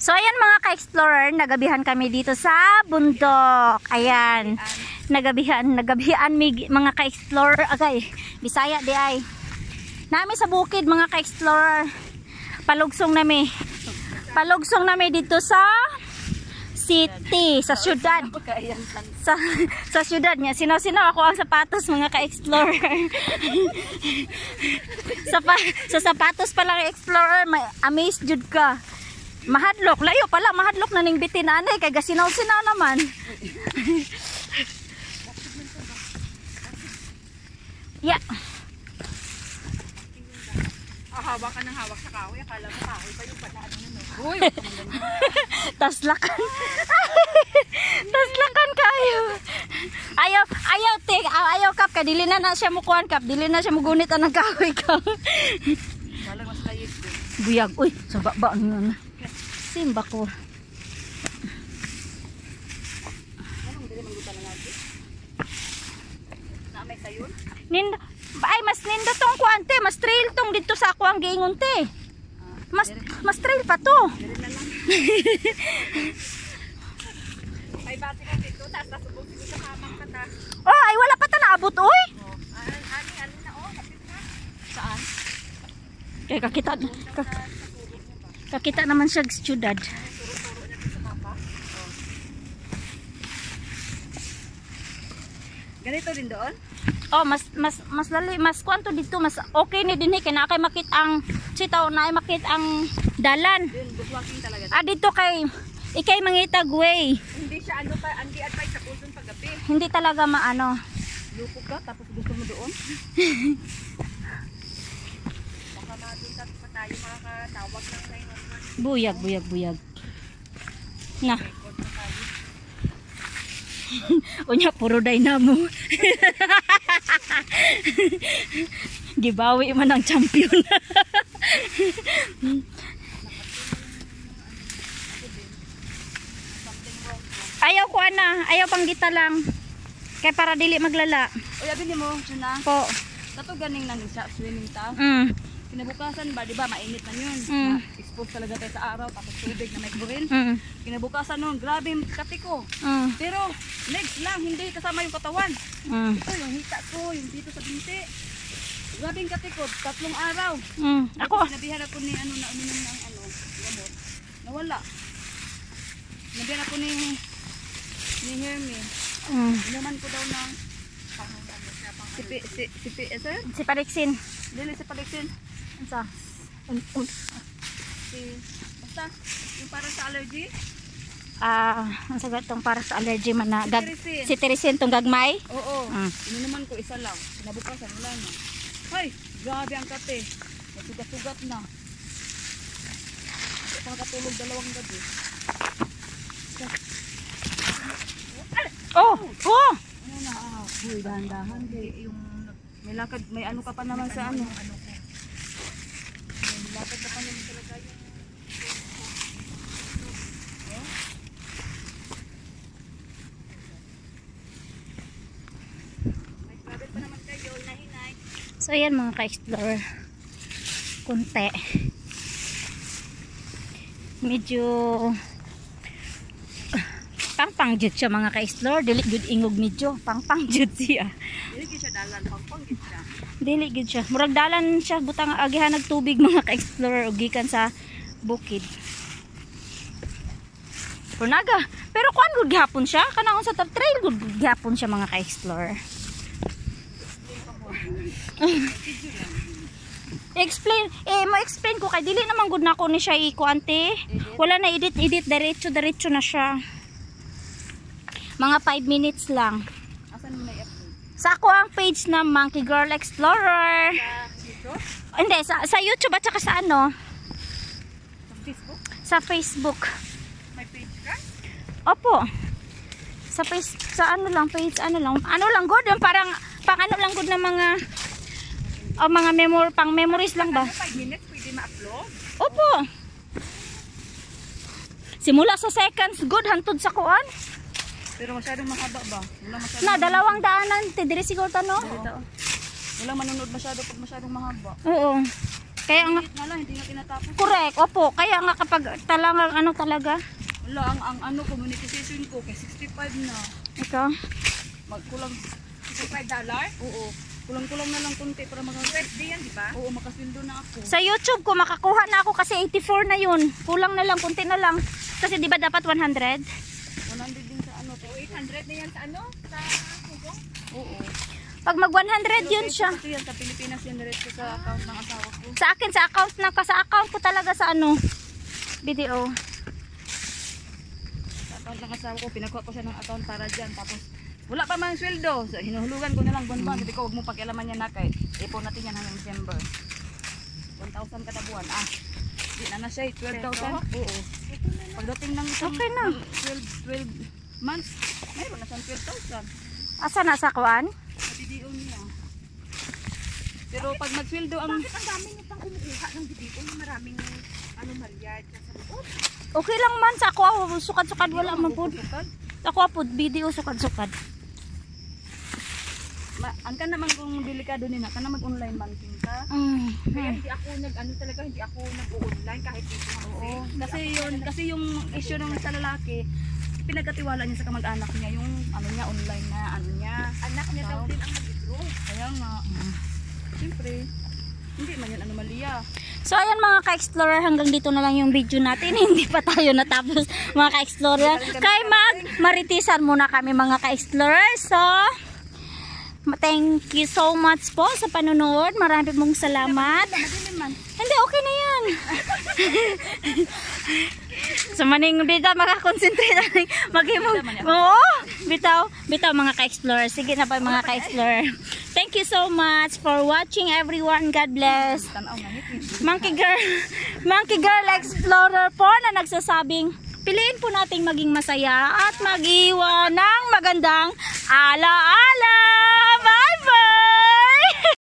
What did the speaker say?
So ayan mga ka-explorer, nagabihan kami dito sa bundok. Ayan. Nagabihan mga ka-explorer. Agay, Bisaya di ay. Nami sa bukid mga ka-explorer. Palugsong nami dito sa city, sa syudad. Sa syudad niya. Sinaw ako ang sapatos mga ka-explorer. Sa sapatos pa lang explorer, may amazed jud ka. Mahadlok, layo pala, mahadlok na ning bitin anay kay gasinaw-sinaw naman. Yeah. Hawak ka ng hawak sa kahoy, akala mo kahoy pa yung pataan mo no. Uy, Taslakan. Taslakan kayo. Ayaw kap ka dili na siya mukuan kap, dili na siya mugunit ang kahoy ka. Balag mas layit. Buyag, uy, sa baba na. Simba ko. Anong dili manggutan na natin? Na may sayon? Ay, mas nindo tong kuante, mas trail tong dito sa ako ang giingon te. Mas trail pa to. Dire na lang. Ay bati ka dito, taas subok dito sa kamang kata. Oh, ay wala pa ta naabot oy. Oh, ani na oh, kapit na. Saan? Kaya kakita naman siya syudad. Turo-turo niya dito sa mapa. Oh. Ganito din doon? Oh, mas lali, mas kwanto dito, mas okay ni dinhi kay na kay makit ang sitaw na ay makit ang dalan. Yun, bushwalking talaga. Dito kay ikay mangitag way. Hindi siya hindi advice sa kulon paggabi. Hindi talaga maano. Lupog ka tapos gusto mo doon. Baka na doon pa tayo makakatawag ng 911. Buyag. Na. Unya puro dynamo. Gibawi man ang champion. Ayaw pang gita lang. Kay para dili maglala. Oy, abi mo, Juna. Po. Kato ganing nang swimming ta. Kinabukasan ba, di ba, mainit na yun. Expose talaga tayo sa araw, tapos tubig na may chlorine. Kinabukasan nun, grabe yung katiko. Pero, legs lang, hindi kasama yung katawan. Ito, yung hita ko, yung dito sa binti. Grabe yung katiko, 3 araw. Ako. Sinabihan ako ni, na uminom ng, gamot. Nawala. Sinabihan ako ni Hermie. Inuman ko daw ng, Si Pariksin. Dili si Palixin. Basta Yung para sa allergy? ang sagot tong para sa allergy man na Cetirizine. si Cetirizine tong gagmay. Oo. Inuman ko isa lang. Kinabukasan wala na. Hay, grabe ang kate. Nasugat-sugat na. Hindi pa nakatulog 2 gabi. Oh. Ano na? Uy, dahan-dahan. Yung may lakad, may ano ka pa naman sa ano. May lakad na pa naman talaga yung may travel pa naman kayo, nahinay. So ayan mga ka-explorer. Kunti. Medyo pang jud siya mga ka-explorer. Dili jud ingog medyo. Pang jud siya. Dili siya dalan, pangpanggit siya. Dili gid siya. Murag dalan siya butang agihan nagtubig mga ka-explorer ug gikan sa bukid. Punaga. Pero kuan gud gihapon siya kanang sa trail gud gihapon siya mga ka-explorer. Mo-explain ko kay dili naman gud nako ni siya ikuante. Wala na edit diretso na siya. Mga 5 minutes lang. Asan mo na i-upload? Sa ako ang page na Monkey Girl Explorer. Sa YouTube? Hindi, sa YouTube at saka sa ano? Sa Facebook? Sa Facebook. May page ka? Opo. Sa ano lang, page ano lang good, yung parang pang ano lang good na mga mga pang memories lang ba? 5 minutes pwede ma-upload? Opo. Simula sa seconds good hantod sa kuan. Pero masyadong mahaba ba? Wala masyadong Na 2 daanan, diri siguro tano. Wala manonood masyado pag masyadong mahaba. Oo. Kaya nga, Nga lang, hindi nga tinatapos. correct, opo. Kaya nga kapag talagang ano talaga, Wala, ang ano, community ko, kay 65 na. ikaw, Magkulang $65? Oo. Kulang-kulang na lang kunti para birthday yan, di ba? Oo, makasweldo na ako. sa YouTube ko makakuha na ako kasi 84 na yun. Kulang na lang, kunti na lang. Kasi di ba dapat 100? 100 din sa ano. 800 na yan sa ano? Sa Hugong? Oo. Pag mag 100 yun siya. Kasi yan sa Pilipinas yan diretso sa account ng asawa ko. Sa akin, sa account ko talaga sa ano, video. Sa account ng asawa ko, pinakuha ko siya ng account para dyan. Tapos, wala pa mang sweldo. So, hinuhulugan ko na lang buwan-buwan. Sabi ko, huwag mo pakialaman yan na kay. Ipon natin yan hanggang December. 1,000 kada buwan. Ah, di na siya. 12,000? Oo. Pagdating ng isang Okay na. 12 months, mayroon na siyang 12,000. Asa na sa kuan? Sa BDO niya. Pero pag mag-sweldo ang... Bakit ang dami niyo pang kumukuha ng BDO? Maraming anomalya dyan sa loob. Okay lang man sa ako, sukad-sukad wala man po. Ako po, video sukad-sukad. Ang ka naman kung delikado nila, ka na mag-online banking ka. Kaya hindi ako hindi ako nag-online kahit dito. Oo. Kasi yung issue ng sa lalaki, pinagkatiwala niya sa kamag-anak niya, yung ano niya, online na, ano niya. Anak niya daw din ang mag-withdraw. Kaya nga, siyempre, hindi man yan anomalya. So ayan mga ka-explorer, hanggang dito na lang yung video natin. Hindi pa tayo natapos mga ka-explorer. Kaya maritisan muna kami mga ka-explorer. So, thank you so much po sa panonood. Marami pong salamat. Hindi, okay na yan. So maning dito makakonsentrate maghimog. Oo, bitaw mga ka-explorer. Sige na pa mga ka-explorer. Thank you so much for watching everyone. God bless. Monkey Girl Explorer po na nagsasabing piliin po nating maging masaya at mag-iwan ng magandang alaala.